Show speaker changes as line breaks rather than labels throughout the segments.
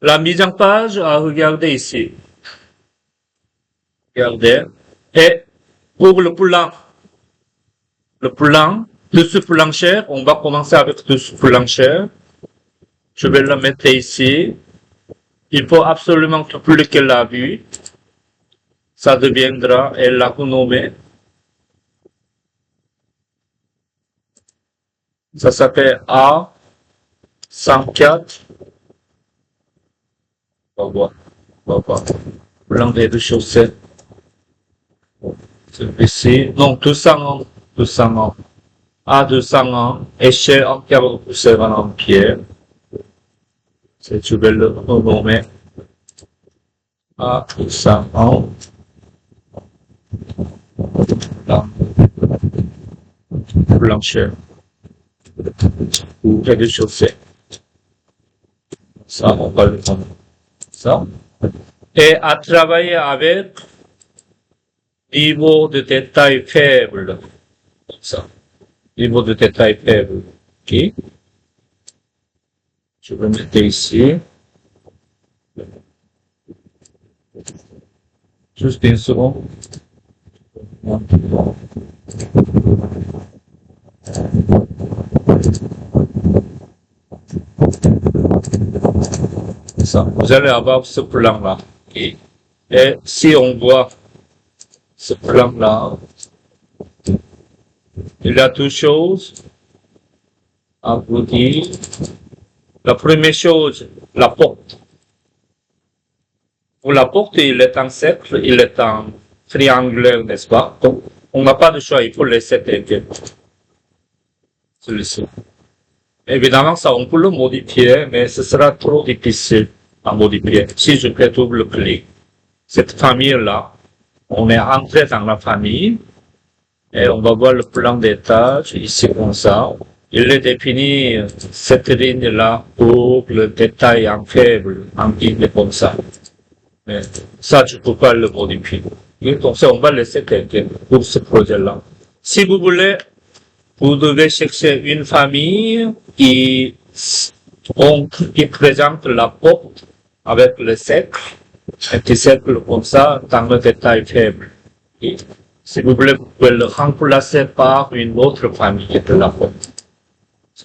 La mise en page, regardez ici. Regardez. Et pour le plan, dessous plancher, on va commencer avec dessous plancher. Je vais le mettre ici. Il faut absolument dupliquer la vue. Ça deviendra la renommée. Ça s'appelle A104. On va voir. Blanc des chaussettes. Celui-ci. Non, 200 200 A200 échelle entière poussière en pierre. C'est, je vais le renommer A200. Blancheur. Ou quelque chose. Ça, on va le prendre. Ça. Et à travailler avec niveau de détail faible. Ça. Niveau de détail faible. OK. Je vais mettre ici. Juste une seconde. Ça. Vous allez avoir ce plan-là. Okay. Et si on voit ce plan-là, il y a deux choses à vous dire. La première chose, la porte. Pour la porte, il est en cercle, il est en triangulaire, n'est-ce pas? Donc, on n'a pas de choix, il faut laisser tel quel. Celui-ci. Évidemment, ça, on peut le modifier, mais ce sera trop difficile à modifier. Si je fais double clic, cette famille-là, on est entré dans la famille, et on va voir le plan d'étage, ici comme ça. Il est défini, cette ligne-là, pour le détail en faible, en ligne comme ça. Mais ça, je ne peux pas le modifier. Et comme ça, on va laisser quelqu'un pour ce projet-là. Si vous voulez, vous devez chercher une famille qui présente la porte avec le cercle, un petit cercle comme ça, dans le détail faible. Et si vous voulez, vous pouvez le remplacer par une autre famille de la porte.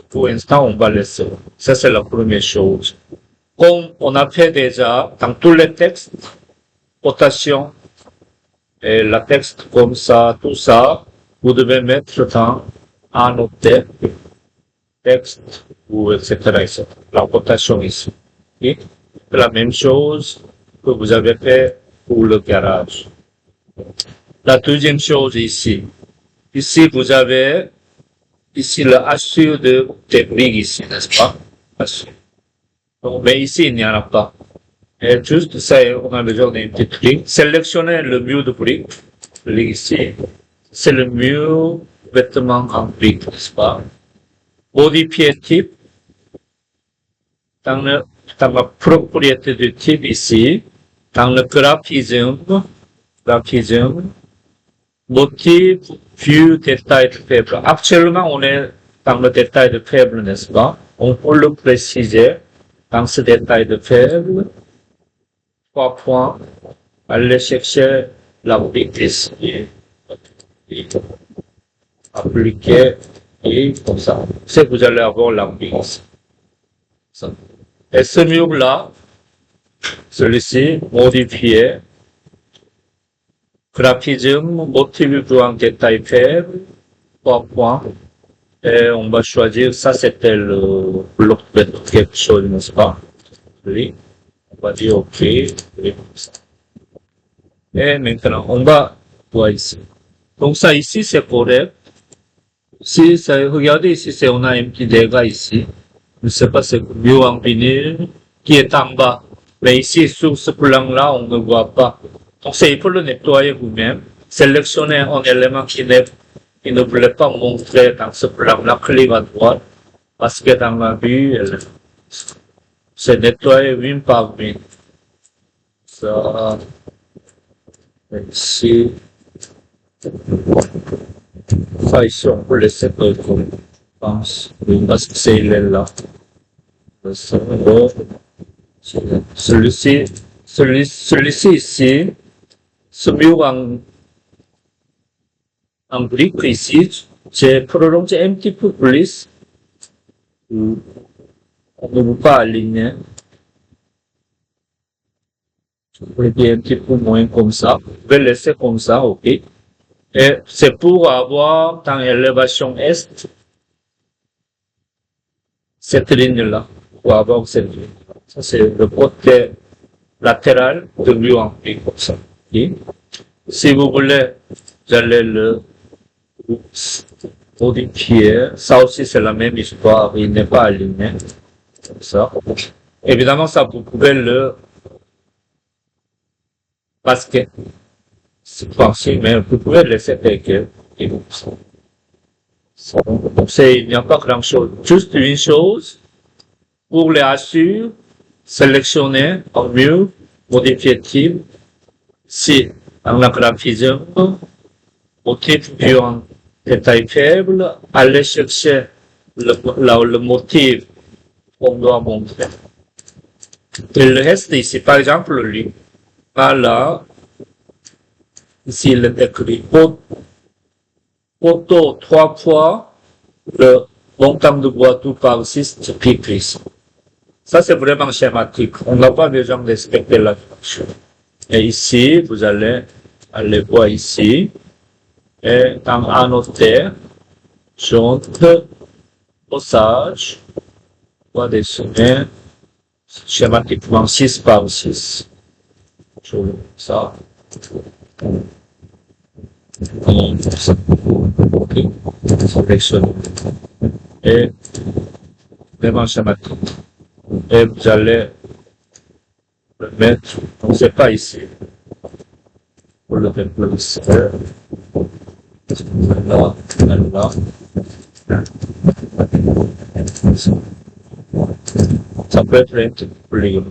Pour l'instant, on va laisser. Ça, c'est la première chose. Comme on a fait déjà dans tous les textes, rotation, et la texte comme ça, tout ça, vous devez mettre dans annoter, texte, ou etc., etc. La rotation ici. Okay? La même chose que vous avez fait pour le garage. La deuxième chose ici. Ici, vous avez, ici, le assure des briques ici, n'est-ce pas? Assure. Donc, mais ici, il n'y en a pas. Et juste ça, on a besoin d'une petite ligne. Sélectionnez le mur de briques. Ici. C'est le mur vêtement en briques, n'est-ce pas? Modifier type. Dans la propriété du type ici. Dans le graphisme. Motif, vue, détail de faible. Actuellement, on est dans le détail de faible, n'est-ce pas? On peut le préciser dans ce détail de faible. 3 points. Allez chercher la brique ici. Appliquer et comme ça. C'est que vous allez avoir la brique. Et ce mur-là, celui-ci, modifié. Graphisme, motif en détail faible, 3 points. Et on va choisir, ça c'était le bloc de quelque chose, n'est-ce pas? Oui. On va dire OK. Et maintenant, on va voir ici. Donc ça ici, c'est correct. Si ça, regardez ici, on a un petit dégât ici. Je ne sais pas, c'est mieux en vinyle qui est en bas. Mais ici, sur ce plan-là, on ne voit pas. Donc, il faut le nettoyer vous-même. Sélectionnez un élément qui ne voulait pas montrer dans ce plan-là, clic à droite. Parce que dans la vue, c'est nettoyé une par une. Ça, ici. Ça, ici, on peut laisser comme je pense. Oui, parce que c'est il est là. Ça, Celui-ci ici, ce mur en brique ici, j'ai prolongé un petit peu plus. On ne veut pas aligner. Je vais dire un petit peu moins comme ça. Je vais laisser comme ça, ok. Et c'est pour avoir dans l'élévation est, cette ligne-là. Pour avoir cette ligne. Ça, c'est le côté latéral de mur en brique comme ça. Okay. Si vous voulez, vous allez le modifier. Ça aussi, c'est la même histoire. Il n'est pas aligné. Comme ça. Évidemment, ça, vous pouvez le masquer. C'est facile, mais vous pouvez le laisser tel quel. Donc, il n'y a pas grand chose. Juste une chose. Pour les assures, sélectionner en mieux, modifier type. Si, dans la graphisme, motif vu en détail faible, aller chercher le motif qu'on doit montrer. Et le reste ici, par exemple, lui, là, ici, il est écrit photo 3 fois le montant de bois tout par 6 piques ici. Ça, c'est vraiment schématique. On n'a pas besoin de respecter la fonction. Et ici, vous allez aller voir ici. Et dans annoter, jaune, osage, on va dessiner schématiquement 6 par 6. Je veux ça. Ok. Sélectionner. Et vraiment schématique. Et vous allez le mettre, on ne sait pas ici. Pour le déplacer. Là. Ça peut être un petit peu plus grand.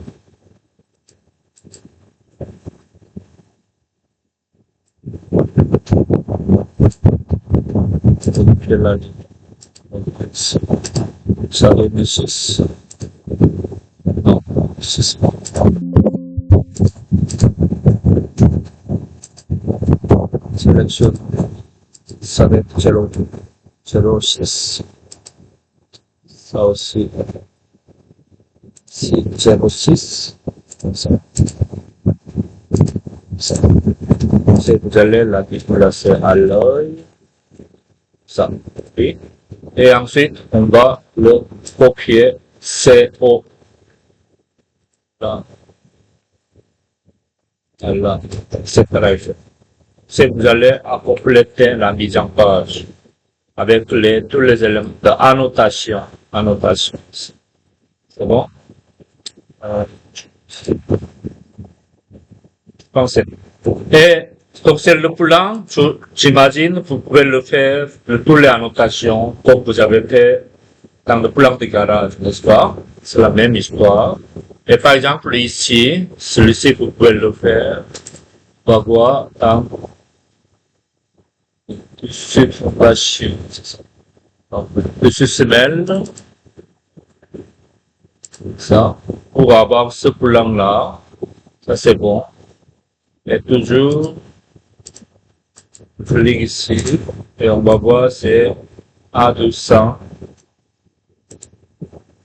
Ça donne 6. Non, 6. Sélectionne. Ça va être 0,6. Ça aussi. 0,6. Comme ça. Vous allez la déplacer à l'œil. Ça. Et ensuite, on va le copier CO. Là. Là. C'est très fait. C'est vous allez compléter la mise en page avec tous les éléments d'annotation. Annotation. C'est bon? Je pense et donc c'est le plan, j'imagine, vous pouvez le faire de toutes les annotations comme vous avez fait dans le plan de garage, n'est-ce pas? C'est la même histoire. Et par exemple ici, celui-ci vous pouvez le faire. On va voir dans dessus fondation, c'est ça. Donc, dessus semelle, ça, pour avoir ce plan-là, ça c'est bon. Et toujours, je clique ici, et on va voir c'est A200,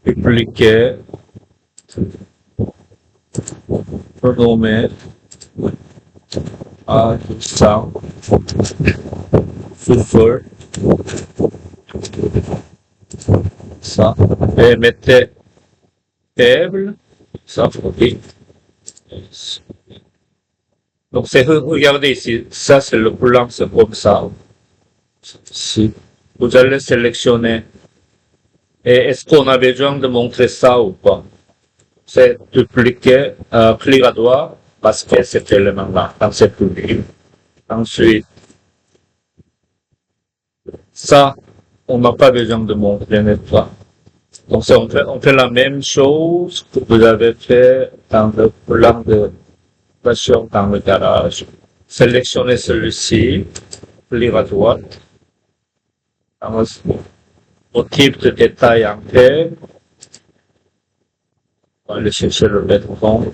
publier, renommer, A200, sulfur, ça, et mettez faible, ça, ok. Donc, c'est, regardez ici, ça c'est le plan, c'est comme ça. Si vous allez sélectionner, et est-ce qu'on a besoin de montrer ça ou pas? C'est dupliquer, clic à droite, parce que cet élément-là, dans cette ligne. Ensuite, ça, on n'a pas besoin de montrer, n'est-ce pas? Donc, on fait la même chose que vous avez fait dans le plan de version dans le garage. Sélectionnez celui-ci, clic à droite. Dans le type de détail en paix. On va aller chercher le béton.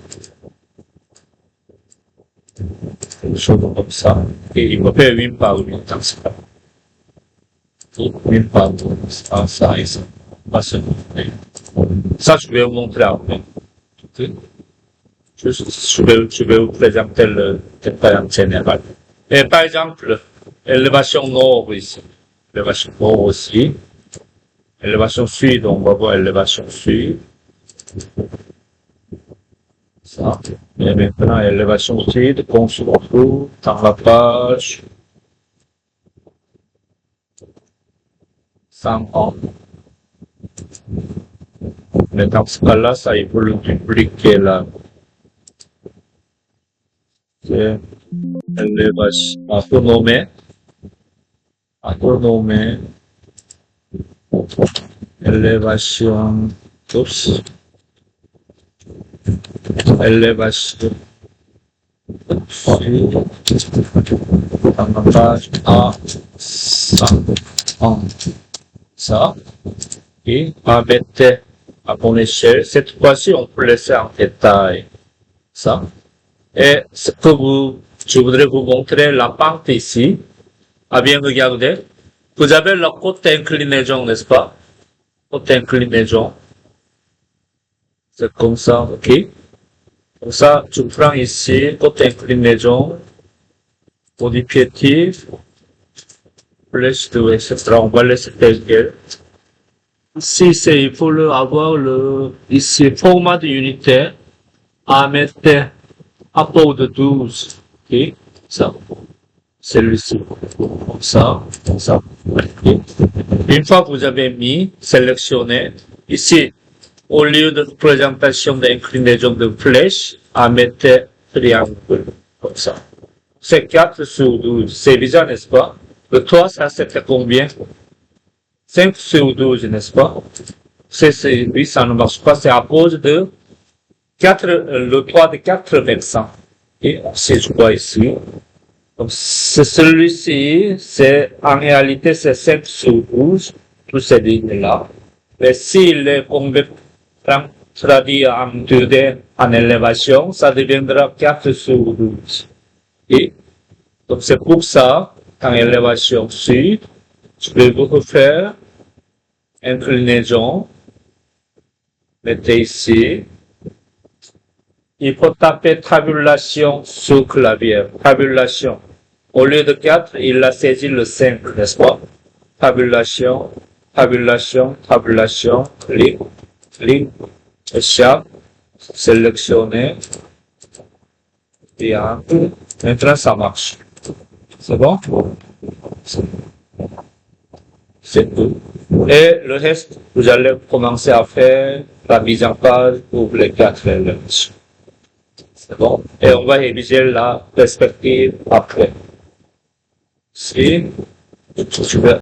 Quelque chose comme ça. Et il me fait une par une dans ce cas. Une par une. Ça et ça. Pas se montrer. Ça, je vais vous montrer après. Ok. Je vais vous présenter le détail général. Et par exemple, élévation nord ici. Élévation nord aussi. Élévation sud, on va voir élévation sud. Ça. Et maintenant, élévation sud, qu'on se retrouve dans la page 101. Mais dans ce cas-là, ça il faut le dupliquer là. C'est élévation, autonomie, élévation, oups, élévation, dans la page A100, ça, et à mettre à mon échelle. Cette fois-ci, on peut laisser en détail ça. Et ce que je voudrais vous montrer la pente ici. À bien regarder. Vous avez la côte inclinaison, n'est-ce pas? Côte inclinaison. C'est comme ça, ok? Comme ça, tu prends ici, côte inclinaison, modificatif, flèche de, etc. On va laisser tel quel. Ici, il faut avoir ici, format unitaire, à mettre apport de 12, ok? Ça. Celui-ci. Comme ça, comme ça. Okay. Une fois que vous avez mis, sélectionné, ici, au lieu de présentation d'inclinaison de flèche, à mettre triangle. Comme ça. C'est 4 sur 12. C'est bizarre, n'est-ce pas? Le 3, ça, c'était combien? 5 sur 12, n'est-ce pas? Oui, ça ne marche pas. C'est à cause de 4, le 3 de 4 versants. Et si je vois ici, donc, celui-ci, en réalité, c'est 5 sur 12, toutes ces lignes-là. Mais s'il est traduit en durée, en élévation, ça deviendra 4 sur 12. Et, donc, c'est pour ça, en élévation sud, je vais vous refaire inclinaison. Mettez ici. Il faut taper tabulation sur clavier. Tabulation. Au lieu de 4, il a saisi le 5, n'est-ce pas? Tabulation, tabulation, tabulation, clic, clic, échappe, sélectionner, bien. Maintenant, ça marche. C'est bon? C'est tout. Et le reste, vous allez commencer à faire la mise en page pour les 4 éléments. C'est bon? Et on va réviser la perspective après. Si, je vais